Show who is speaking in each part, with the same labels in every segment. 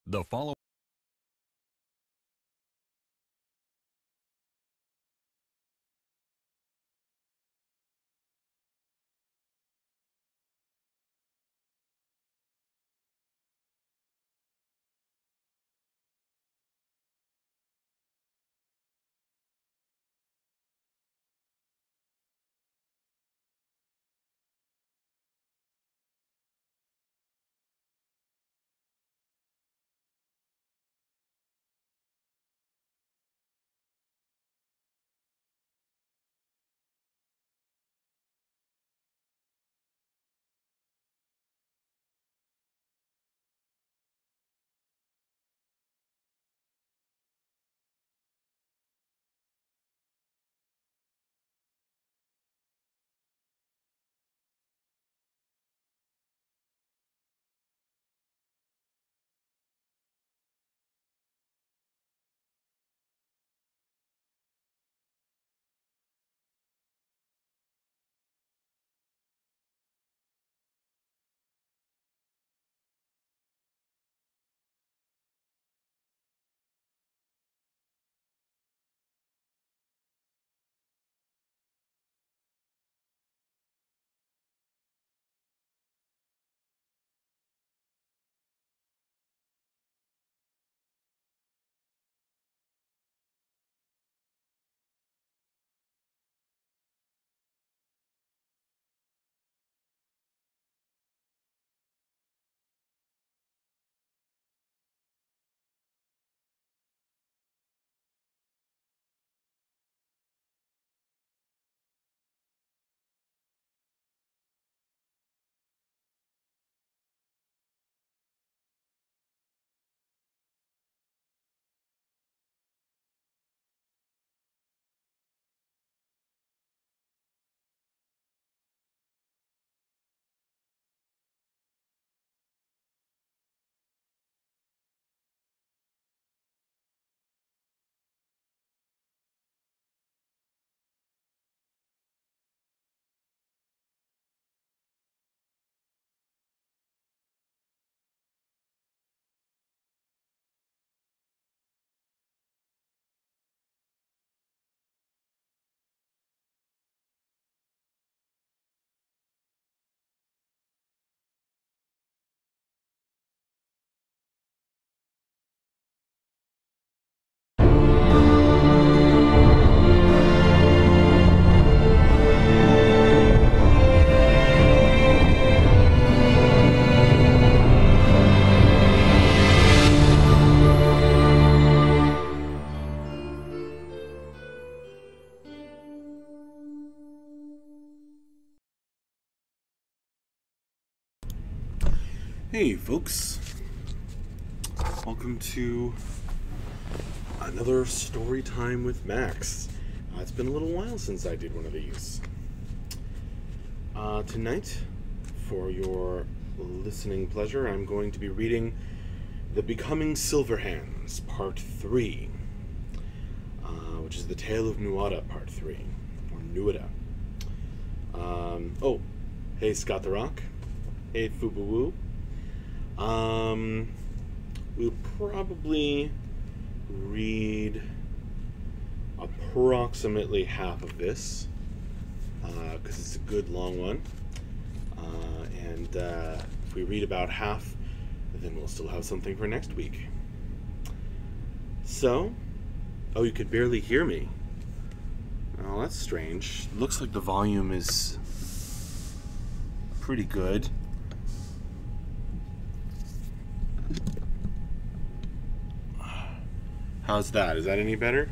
Speaker 1: The follow
Speaker 2: Hey folks, welcome to another story time with Max. It's been a little while since I did one of these. Tonight, for your listening pleasure, I'm going to be reading The Becoming Silverhands, Part 3, which is the Tale of Nuada, Part 3, or Nuada. Oh, hey Scott the Rock, hey Fubuwoo. We'll probably read approximately half of this, because it's a good long one, and if we read about half, then we'll still have something for next week. So, oh, you could barely hear me. Oh, that's strange. Looks like the volume is pretty good. How's that? Is that any better?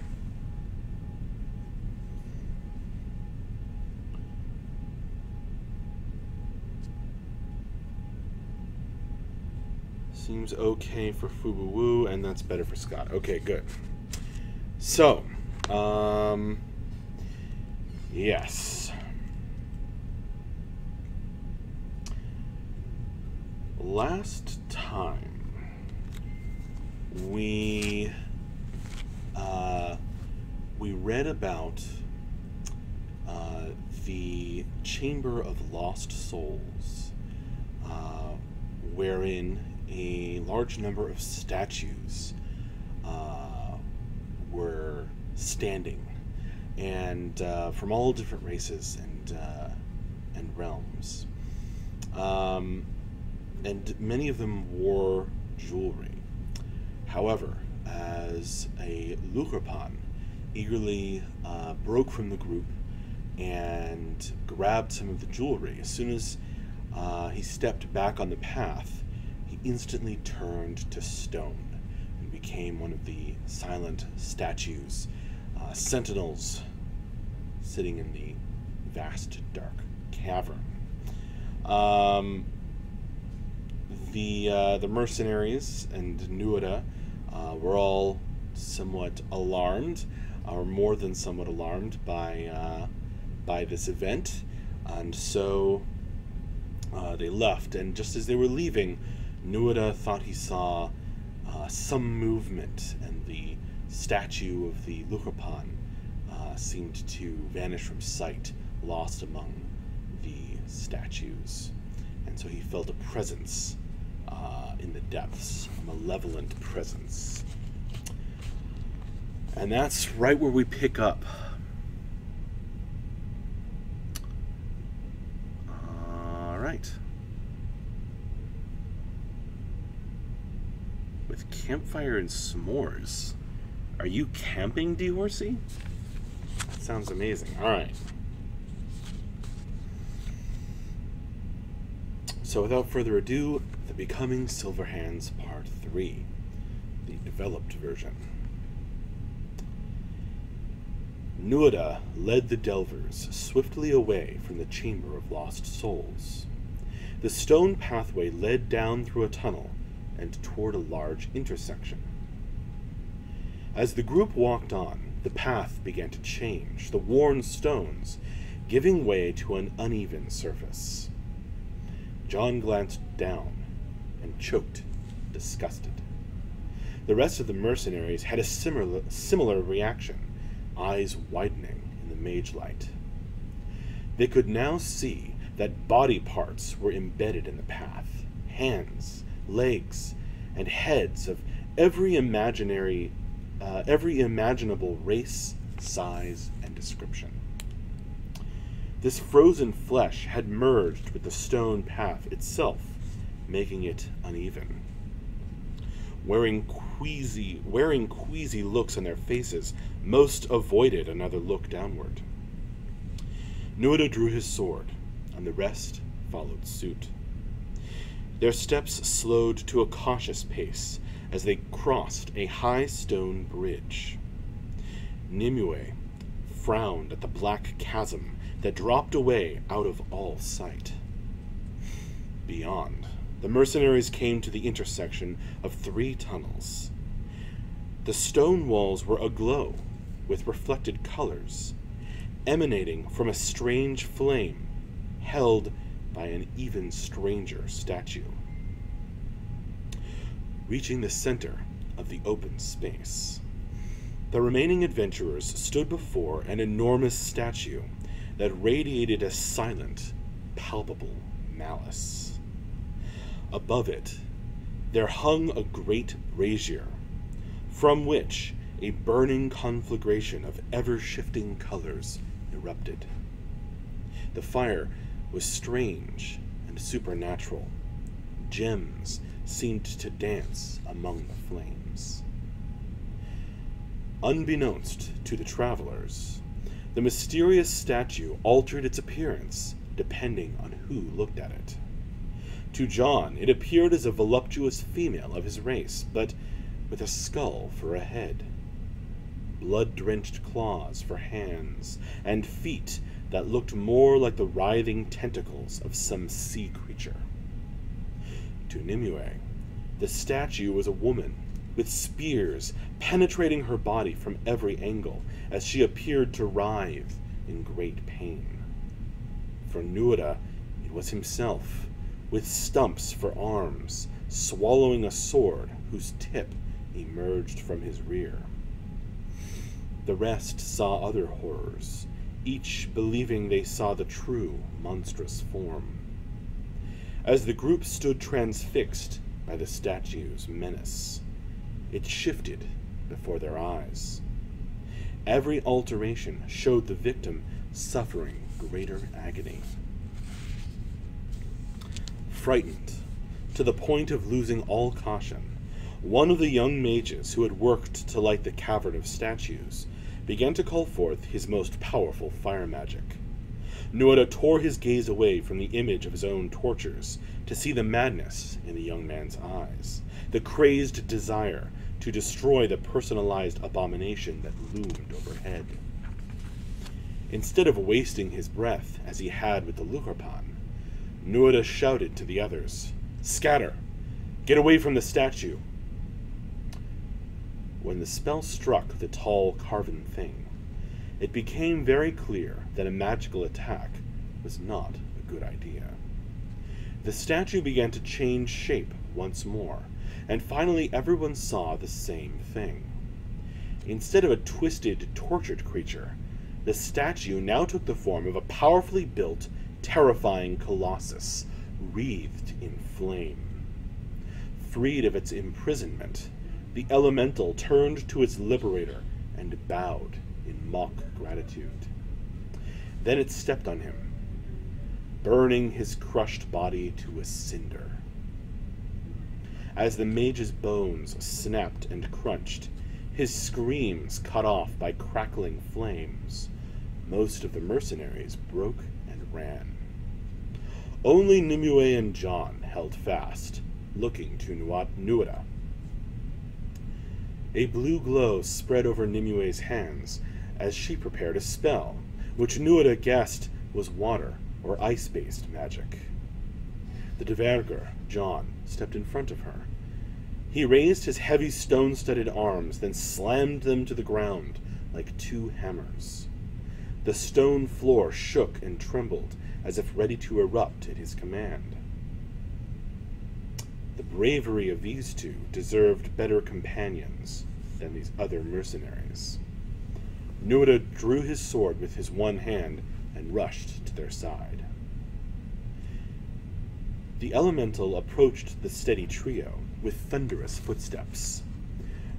Speaker 2: Seems okay for Fubuwoo, and that's better for Scott. Okay, good. So, yes. Last time, we read about the Chamber of Lost Souls, wherein a large number of statues were standing, and from all different races and realms. And many of them wore jewelry. However, as a Lukrapan eagerly broke from the group and grabbed some of the jewelry, as soon as he stepped back on the path, he instantly turned to stone and became one of the silent statues, sentinels sitting in the vast dark cavern. The mercenaries and Nuada were all somewhat alarmed, or more than somewhat alarmed, by this event, and so they left. And just as they were leaving, Nuada thought he saw some movement, and the statue of the Lukrapan seemed to vanish from sight, lost among the statues. And so he felt a presence in the depths, a malevolent presence. And that's right where we pick up. All right. With campfire and s'mores. Are you camping, D-Horsey? That sounds amazing. All right. So without further ado, The Becoming Silverhands Part 3, the developed version. Nuada led the Delvers swiftly away from the Chamber of Lost Souls. The stone pathway led down through a tunnel and toward a large intersection. As the group walked on, the path began to change, the worn stones giving way to an uneven surface. John glanced down and choked, disgusted. The rest of the mercenaries had a similar reaction, eyes widening in the mage light. They could now see that body parts were embedded in the path, hands, legs, and heads of every imaginable race, size, and description. This frozen flesh had merged with the stone path itself, making it uneven. Wearing queasy looks on their faces, most avoided another look downward. Nuada drew his sword, and the rest followed suit. Their steps slowed to a cautious pace as they crossed a high stone bridge. Nimue frowned at the black chasm that dropped away out of all sight. Beyond, the mercenaries came to the intersection of 3 tunnels. The stone walls were aglow with reflected colors, emanating from a strange flame held by an even stranger statue. Reaching the center of the open space, the remaining adventurers stood before an enormous statue that radiated a silent, palpable malice. Above it, there hung a great brazier, from which a burning conflagration of ever-shifting colors erupted. The fire was strange and supernatural. Gems seemed to dance among the flames. Unbeknownst to the travelers, the mysterious statue altered its appearance depending on who looked at it. To John, it appeared as a voluptuous female of his race, but with a skull for a head, blood-drenched claws for hands, and feet that looked more like the writhing tentacles of some sea creature. To Nimue, the statue was a woman, with spears penetrating her body from every angle as she appeared to writhe in great pain. For Nuada, it was himself, with stumps for arms, swallowing a sword whose tip emerged from his rear. The rest saw other horrors, each believing they saw the true monstrous form. As the group stood transfixed, by the statue's menace. It shifted before their eyes. Every alteration showed the victim suffering greater agony. Frightened to the point of losing all caution, one of the young mages who had worked to light the cavern of statues began to call forth his most powerful fire magic. Nuada tore his gaze away from the image of his own tortures to see the madness in the young man's eyes, the crazed desire to destroy the personalized abomination that loomed overhead. Instead of wasting his breath as he had with the Lukarpan, Nuada shouted to the others, "Scatter! Get away from the statue!" When the spell struck the tall, carven thing, it became very clear that a magical attack was not a good idea. The statue began to change shape once more, and finally everyone saw the same thing. Instead of a twisted, tortured creature, the statue now took the form of a powerfully built, terrifying colossus, wreathed in flame. Freed of its imprisonment, the elemental turned to its liberator and bowed in mock gratitude. Then it stepped on him, burning his crushed body to a cinder. As the mage's bones snapped and crunched, his screams cut off by crackling flames, most of the mercenaries broke and ran. Only Nimue and John held fast, looking to Nuada. A blue glow spread over Nimue's hands as she prepared a spell, which Nuada guessed was water or ice-based magic. The Dvergr, John, stepped in front of her. He raised his heavy stone-studded arms, then slammed them to the ground like two hammers. The stone floor shook and trembled as if ready to erupt at his command. The bravery of these two deserved better companions than these other mercenaries. Nuada drew his sword with his one hand and rushed to their side. The elemental approached the steady trio with thunderous footsteps.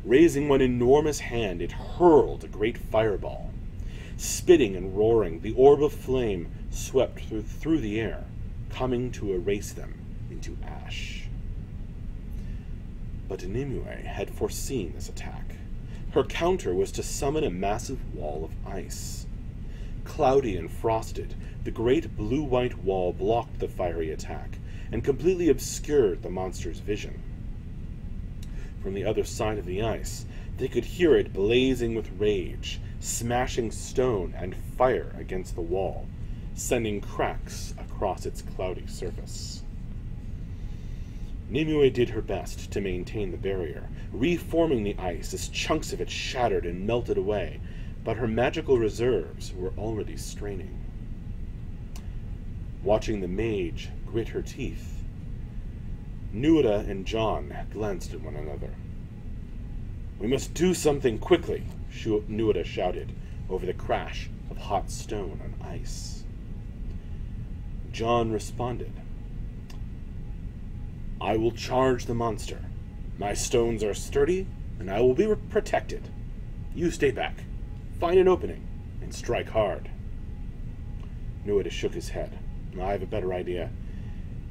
Speaker 2: Raising one enormous hand, it hurled a great fireball. Spitting and roaring, the orb of flame swept through the air, coming to erase them into ash. But Nimue had foreseen this attack. Her counter was to summon a massive wall of ice. Cloudy and frosted, the great blue-white wall blocked the fiery attack and completely obscured the monster's vision. From the other side of the ice, they could hear it blazing with rage, smashing stone and fire against the wall, sending cracks across its cloudy surface. Nimue did her best to maintain the barrier, reforming the ice as chunks of it shattered and melted away, but her magical reserves were already straining. Watching the mage grit her teeth, Nuada and John glanced at one another. "We must do something quickly," Nuada shouted over the crash of hot stone on ice. John responded, "I will charge the monster. My stones are sturdy, and I will be protected. You stay back, find an opening, and strike hard." Nuada shook his head. "I have a better idea.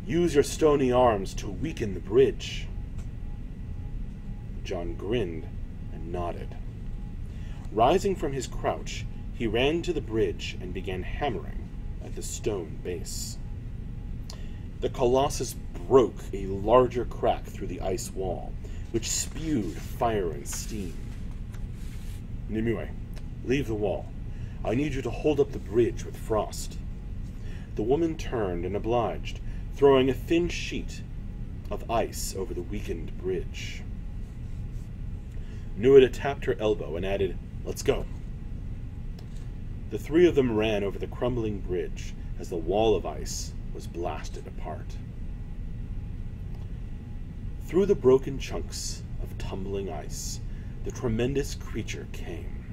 Speaker 2: Use your stony arms to weaken the bridge." John grinned and nodded. Rising from his crouch, he ran to the bridge and began hammering at the stone base. The colossus broke a larger crack through the ice wall, which spewed fire and steam. "Nimue, leave the wall. I need you to hold up the bridge with frost." The woman turned and obliged, throwing a thin sheet of ice over the weakened bridge. Nuada tapped her elbow and added, "Let's go." The three of them ran over the crumbling bridge as the wall of ice was blasted apart. Through the broken chunks of tumbling ice, the tremendous creature came.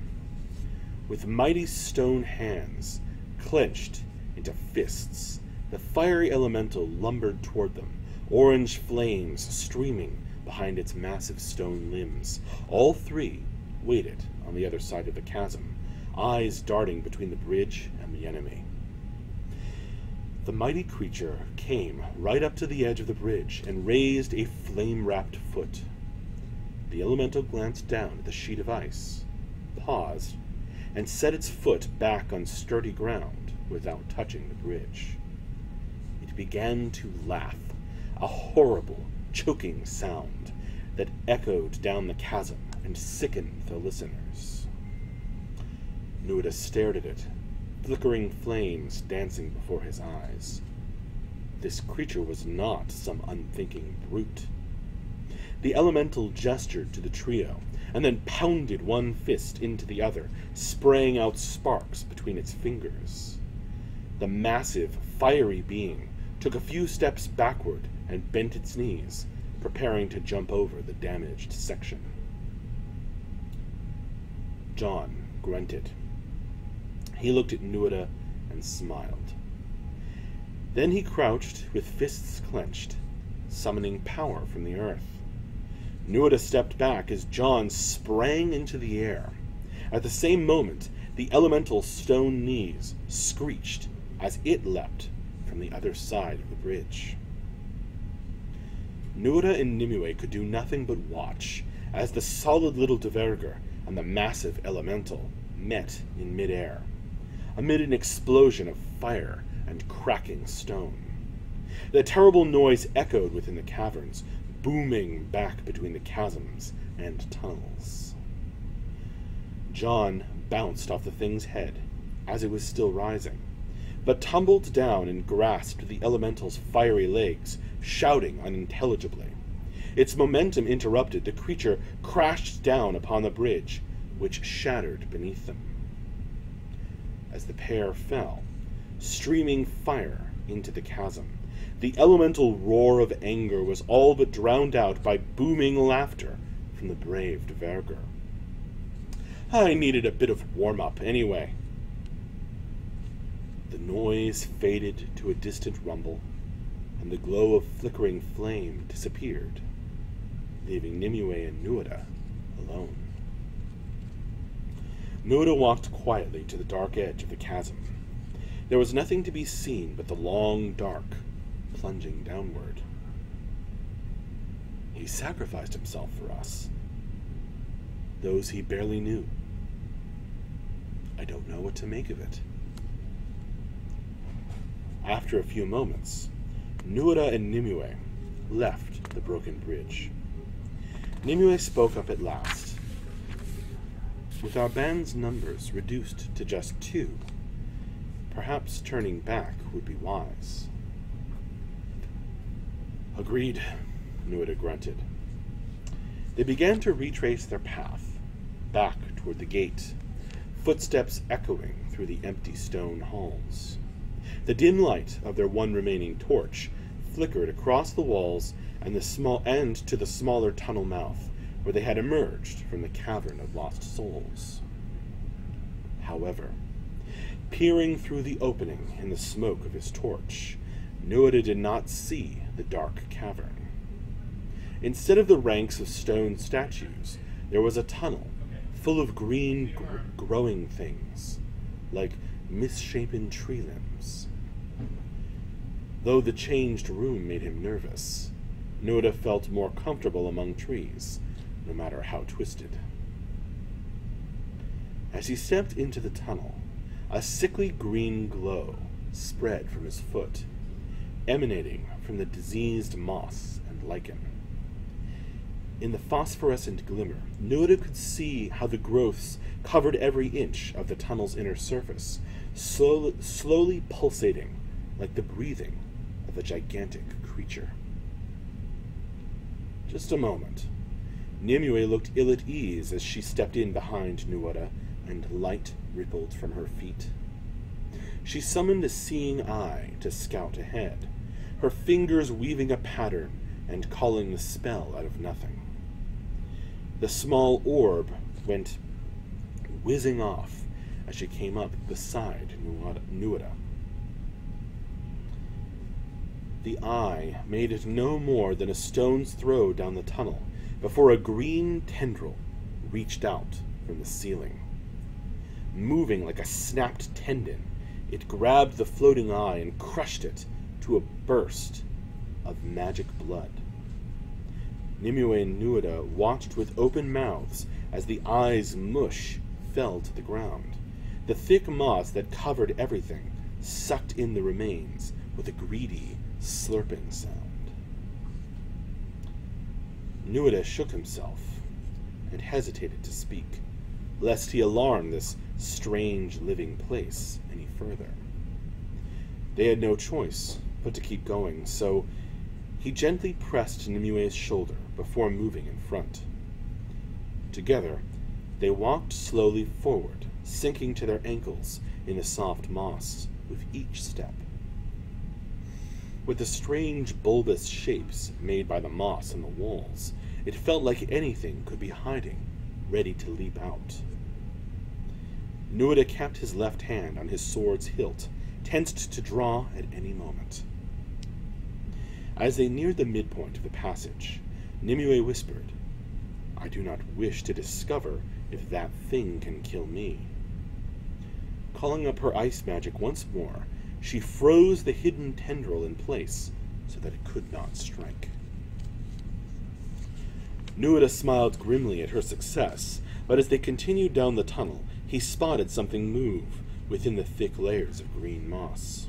Speaker 2: With mighty stone hands clenched into fists, the fiery elemental lumbered toward them, orange flames streaming behind its massive stone limbs. All three waited on the other side of the chasm, eyes darting between the bridge and the enemy. The mighty creature came right up to the edge of the bridge and raised a flame-wrapped foot. The elemental glanced down at the sheet of ice, paused, and set its foot back on sturdy ground without touching the bridge. It began to laugh, a horrible, choking sound that echoed down the chasm and sickened the listeners. Nuada stared at it, flickering flames dancing before his eyes. This creature was not some unthinking brute. The elemental gestured to the trio, and then pounded one fist into the other, spraying out sparks between its fingers. The massive, fiery being took a few steps backward and bent its knees, preparing to jump over the damaged section. John grunted. He looked at Nuada and smiled. Then he crouched with fists clenched, summoning power from the earth. Nuada stepped back as John sprang into the air. At the same moment, the elemental stone knees screeched as it leapt from the other side of the bridge. Nuada and Nimue could do nothing but watch as the solid little Dvergr and the massive elemental met in midair, amid an explosion of fire and cracking stone. The terrible noise echoed within the caverns, booming back between the chasms and tunnels. John bounced off the thing's head as it was still rising, but tumbled down and grasped the elemental's fiery legs, shouting unintelligibly. Its momentum interrupted, the creature crashed down upon the bridge, which shattered beneath them. As the pair fell, streaming fire into the chasm, the elemental roar of anger was all but drowned out by booming laughter from the brave Dvergr. I needed a bit of warm-up anyway. The noise faded to a distant rumble, and the glow of flickering flame disappeared, leaving Nimue and Nuada alone. Nuada walked quietly to the dark edge of the chasm. There was nothing to be seen but the long dark, plunging downward. He sacrificed himself for us, those he barely knew. I don't know what to make of it. After a few moments, Nuada and Nimue left the broken bridge. Nimue spoke up at last. With our band's numbers reduced to just 2, perhaps turning back would be wise. Agreed, Nuada grunted. They began to retrace their path, back toward the gate, footsteps echoing through the empty stone halls. The dim light of their one remaining torch flickered across the walls and to the smaller tunnel mouth, where they had emerged from the cavern of lost souls. However, peering through the opening in the smoke of his torch, Nuada did not see the dark cavern. Instead of the ranks of stone statues, there was a tunnel full of green growing things, like misshapen tree limbs. Though the changed room made him nervous, Nuada felt more comfortable among trees, no matter how twisted. As he stepped into the tunnel, a sickly green glow spread from his foot, emanating from the diseased moss and lichen. In the phosphorescent glimmer, Nuada could see how the growths covered every inch of the tunnel's inner surface, slowly pulsating like the breathing of a gigantic creature. Just a moment. Nimue looked ill at ease as she stepped in behind Nuada, and light rippled from her feet. She summoned a seeing eye to scout ahead, her fingers weaving a pattern and calling the spell out of nothing. The small orb went whizzing off as she came up beside Nuada. The eye made it no more than a stone's throw down the tunnel before a green tendril reached out from the ceiling. Moving like a snapped tendon, it grabbed the floating eye and crushed it to a burst of magic blood. Nimue and Nuada watched with open mouths as the eye's mush fell to the ground. The thick moss that covered everything sucked in the remains with a greedy, slurping sound. Nuada shook himself and hesitated to speak, lest he alarm this strange living place any further. They had no choice but to keep going, so he gently pressed Nimue's shoulder before moving in front. Together, they walked slowly forward, sinking to their ankles in the soft moss with each step. With the strange bulbous shapes made by the moss on the walls, it felt like anything could be hiding, ready to leap out. Nuada kept his left hand on his sword's hilt, tensed to draw at any moment. As they neared the midpoint of the passage, Nimue whispered, "I do not wish to discover if that thing can kill me." Calling up her ice magic once more, she froze the hidden tendril in place so that it could not strike. Nuada smiled grimly at her success, but as they continued down the tunnel, he spotted something move within the thick layers of green moss.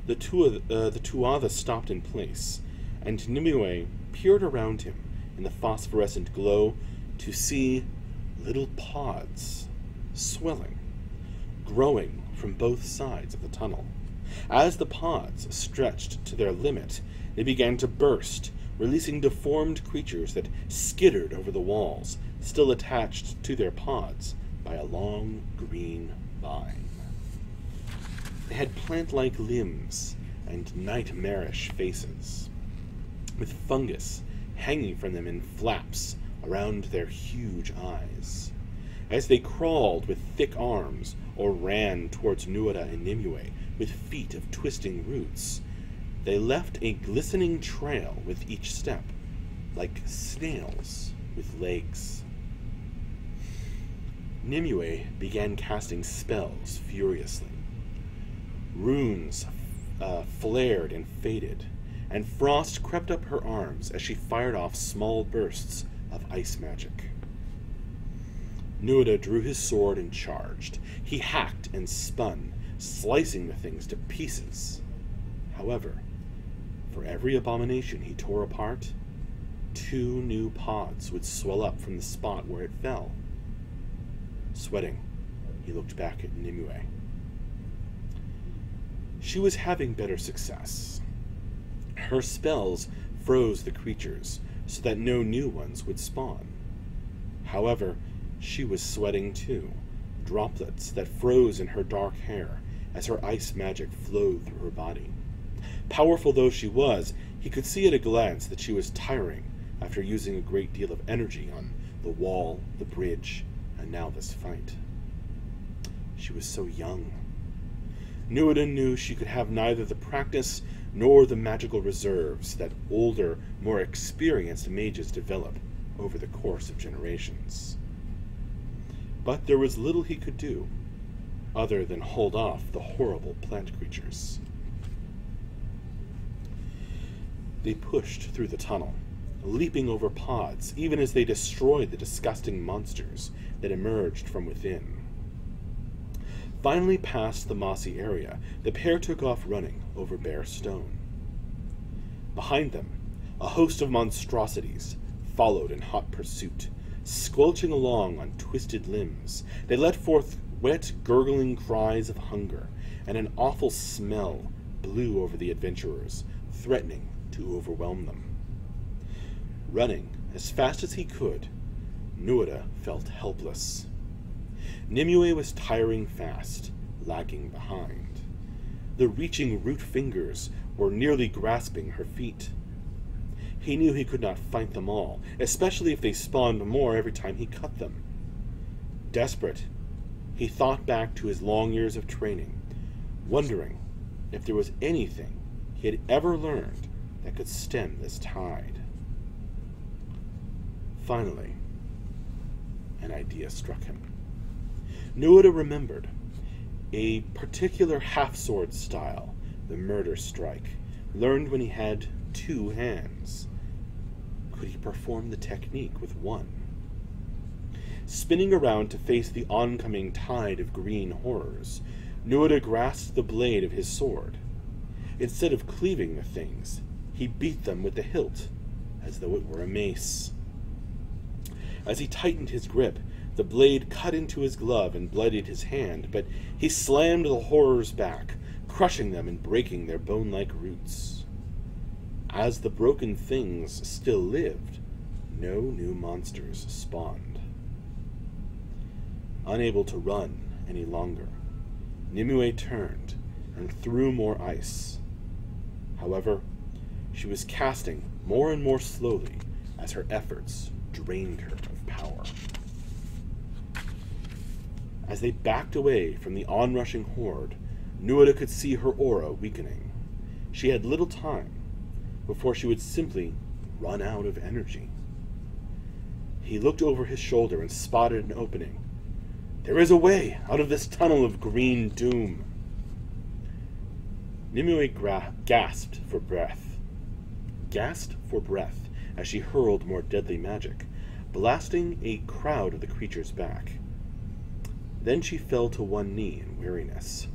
Speaker 2: The Tuatha stopped in place, and Nimue peered around him in the phosphorescent glow to see little pods swelling, growing from both sides of the tunnel. As the pods stretched to their limit, they began to burst, releasing deformed creatures that skittered over the walls, still attached to their pods by a long green vine. They had plant-like limbs and nightmarish faces, with fungus hanging from them in flaps around their huge eyes. As they crawled with thick arms or ran towards Nuada and Nimue with feet of twisting roots, they left a glistening trail with each step, like snails with legs. Nimue began casting spells furiously. Runes flared and faded, and frost crept up her arms as she fired off small bursts of ice magic. Nuada drew his sword and charged. He hacked and spun, slicing the things to pieces. However, for every abomination he tore apart, 2 new pods would swell up from the spot where it fell. Sweating, he looked back at Nimue. She was having better success. Her spells froze the creatures so that no new ones would spawn. However, she was sweating too, droplets that froze in her dark hair as her ice magic flowed through her body. Powerful though she was, he could see at a glance that she was tiring after using a great deal of energy on the wall, the bridge, and now this fight. She was so young. Nuada knew she could have neither the practice nor the magical reserves that older, more experienced mages develop over the course of generations. But there was little he could do, other than hold off the horrible plant creatures. They pushed through the tunnel, leaping over pods, even as they destroyed the disgusting monsters that emerged from within. Finally past the mossy area, the pair took off running over bare stone. Behind them, a host of monstrosities followed in hot pursuit, squelching along on twisted limbs. They let forth wet, gurgling cries of hunger, and an awful smell blew over the adventurers, threatening to overwhelm them. Running as fast as he could, Nuada felt helpless. Nimue was tiring fast, lagging behind. The reaching root fingers were nearly grasping her feet. He knew he could not fight them all, especially if they spawned more every time he cut them. Desperate, he thought back to his long years of training, wondering if there was anything he had ever learned that could stem this tide. Finally, an idea struck him. Nuada remembered a particular half-sword style, the murder strike, learned when he had 2 hands. Could he perform the technique with one? Spinning around to face the oncoming tide of green horrors, Nuada grasped the blade of his sword. Instead of cleaving the things, he beat them with the hilt, as though it were a mace. As he tightened his grip, the blade cut into his glove and bloodied his hand, but he slammed the horrors back, crushing them and breaking their bone-like roots. As the broken things still lived, no new monsters spawned. Unable to run any longer, Nimue turned and threw more ice. However, she was casting more and more slowly as her efforts drained her of power. As they backed away from the onrushing horde, Nuada could see her aura weakening. She had little time before she would simply run out of energy. He looked over his shoulder and spotted an opening. There is a way out of this tunnel of green doom. Nimue gasped for breath as she hurled more deadly magic, blasting a crowd of the creatures back. Then she fell to one knee in weariness.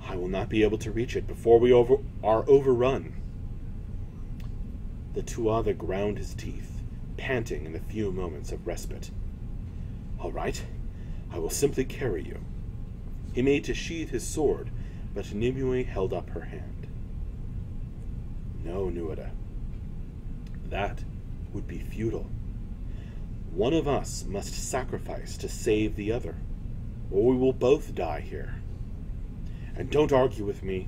Speaker 2: I will not be able to reach it before we are overrun. The Tuatha ground his teeth, panting in the few moments of respite. All right, I will simply carry you. He made to sheathe his sword, but Nimue held up her hand. No, Nuada. That would be futile. One of us must sacrifice to save the other, or we will both die here. And don't argue with me.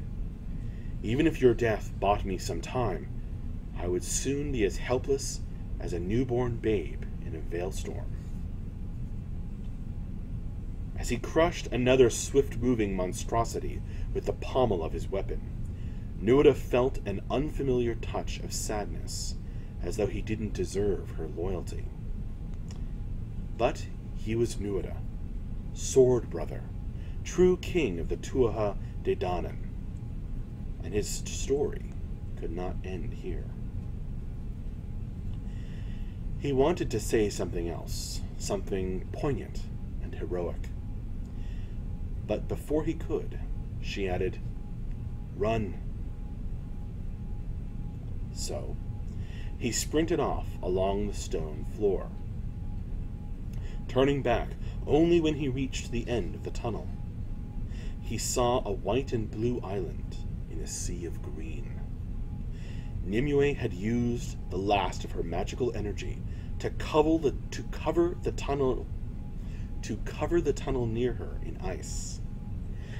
Speaker 2: Even if your death bought me some time, I would soon be as helpless as a newborn babe in a veilstorm. As he crushed another swift-moving monstrosity with the pommel of his weapon, Nuada felt an unfamiliar touch of sadness, as though he didn't deserve her loyalty. But he was Nuada, sword brother, true king of the Tuatha De Danann, and his story could not end here. He wanted to say something else, something poignant and heroic. But before he could, she added, "Run." So, he sprinted off along the stone floor, turning back only when he reached the end of the tunnel. He saw a white and blue island in a sea of green. Nimue had used the last of her magical energy to cover the tunnel near her in ice.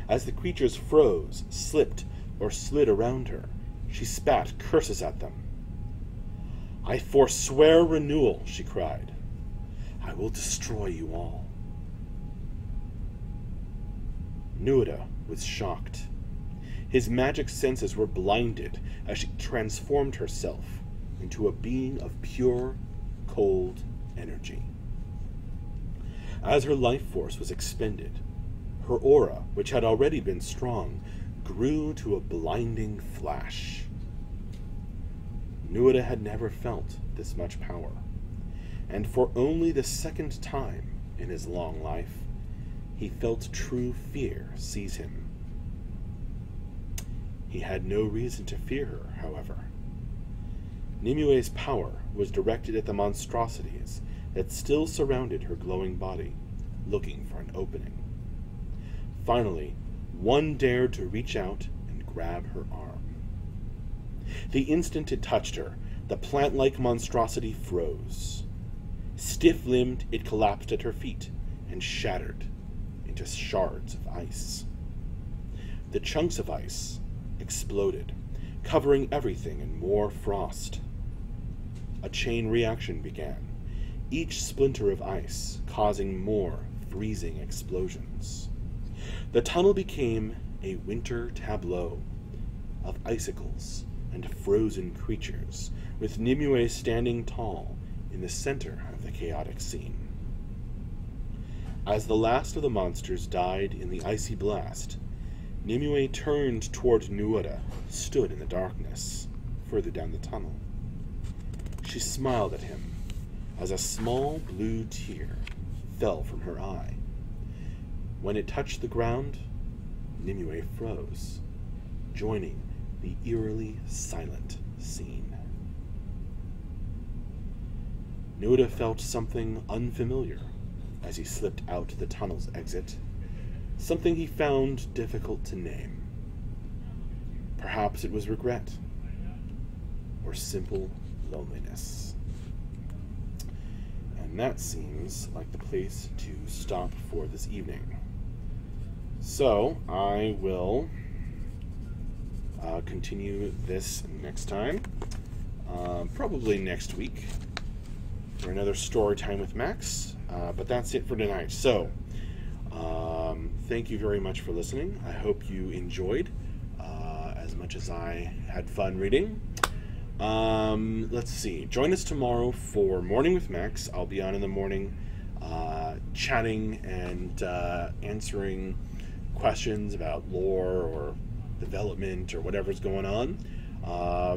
Speaker 2: As the creatures froze, slipped, or slid around her, she spat curses at them. "I forswear renewal," she cried. "I will destroy you all." Nuada was shocked. His magic senses were blinded as she transformed herself into a being of pure, cold energy. As her life force was expended, her aura, which had already been strong, grew to a blinding flash. Nuada had never felt this much power, and for only the second time in his long life, he felt true fear seize him. He had no reason to fear her, however. Nimue's power was directed at the monstrosities that still surrounded her glowing body, looking for an opening. Finally, one dared to reach out and grab her arm. The instant it touched her, the plant-like monstrosity froze. Stiff-limbed, it collapsed at her feet and shattered into shards of ice. The chunks of ice exploded, covering everything in more frost. A chain reaction began, each splinter of ice causing more freezing explosions. The tunnel became a winter tableau, of icicles and frozen creatures, with Nimue standing tall in the center of the chaotic scene. As the last of the monsters died in the icy blast, Nimue turned toward Nuada, stood in the darkness, further down the tunnel. She smiled at him as a small blue tear fell from her eye. When it touched the ground, Nimue froze, joining the eerily silent scene. Nuada felt something unfamiliar as he slipped out the tunnel's exit, something he found difficult to name. Perhaps it was regret, or simple loneliness. And that seems like the place to stop for this evening. So, I will continue this next time, probably next week, for another story time with Max, but that's it for tonight. So, thank you very much for listening. I hope you enjoyed as much as I had fun reading. Let's see. Join us tomorrow for Morning with Max. I'll be on in the morning, chatting and answering questions about lore or development or whatever's going on.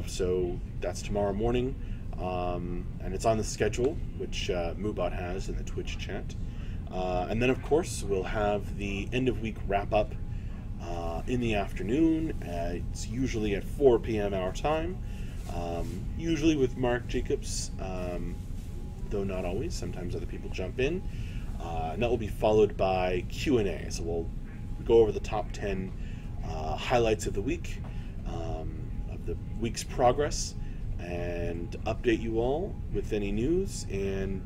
Speaker 2: So that's tomorrow morning. And it's on the schedule, which Moobot has in the Twitch chat. And then, of course, we'll have the end-of-week wrap-up in the afternoon. It's usually at 4 p.m. our time, usually with Mark Jacobs, though not always. Sometimes other people jump in. And that will be followed by Q&A. So we'll go over the top 10 highlights of the week, of the week's progress, and update you all with any news, and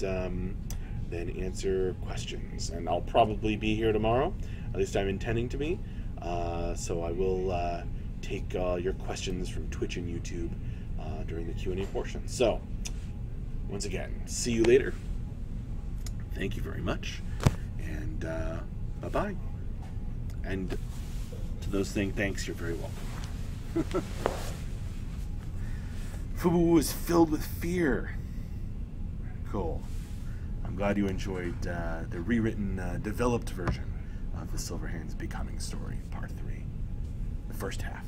Speaker 2: then answer questions. And I'll probably be here tomorrow, at least I'm intending to be, so I will take your questions from Twitch and YouTube during the Q&A portion. So, once again, see you later. Thank you very much, and bye-bye. And to those saying thanks, you're very welcome. Fubu is filled with fear. Cool. I'm glad you enjoyed the rewritten, developed version of the Silverhands Becoming story, part 3, the first half.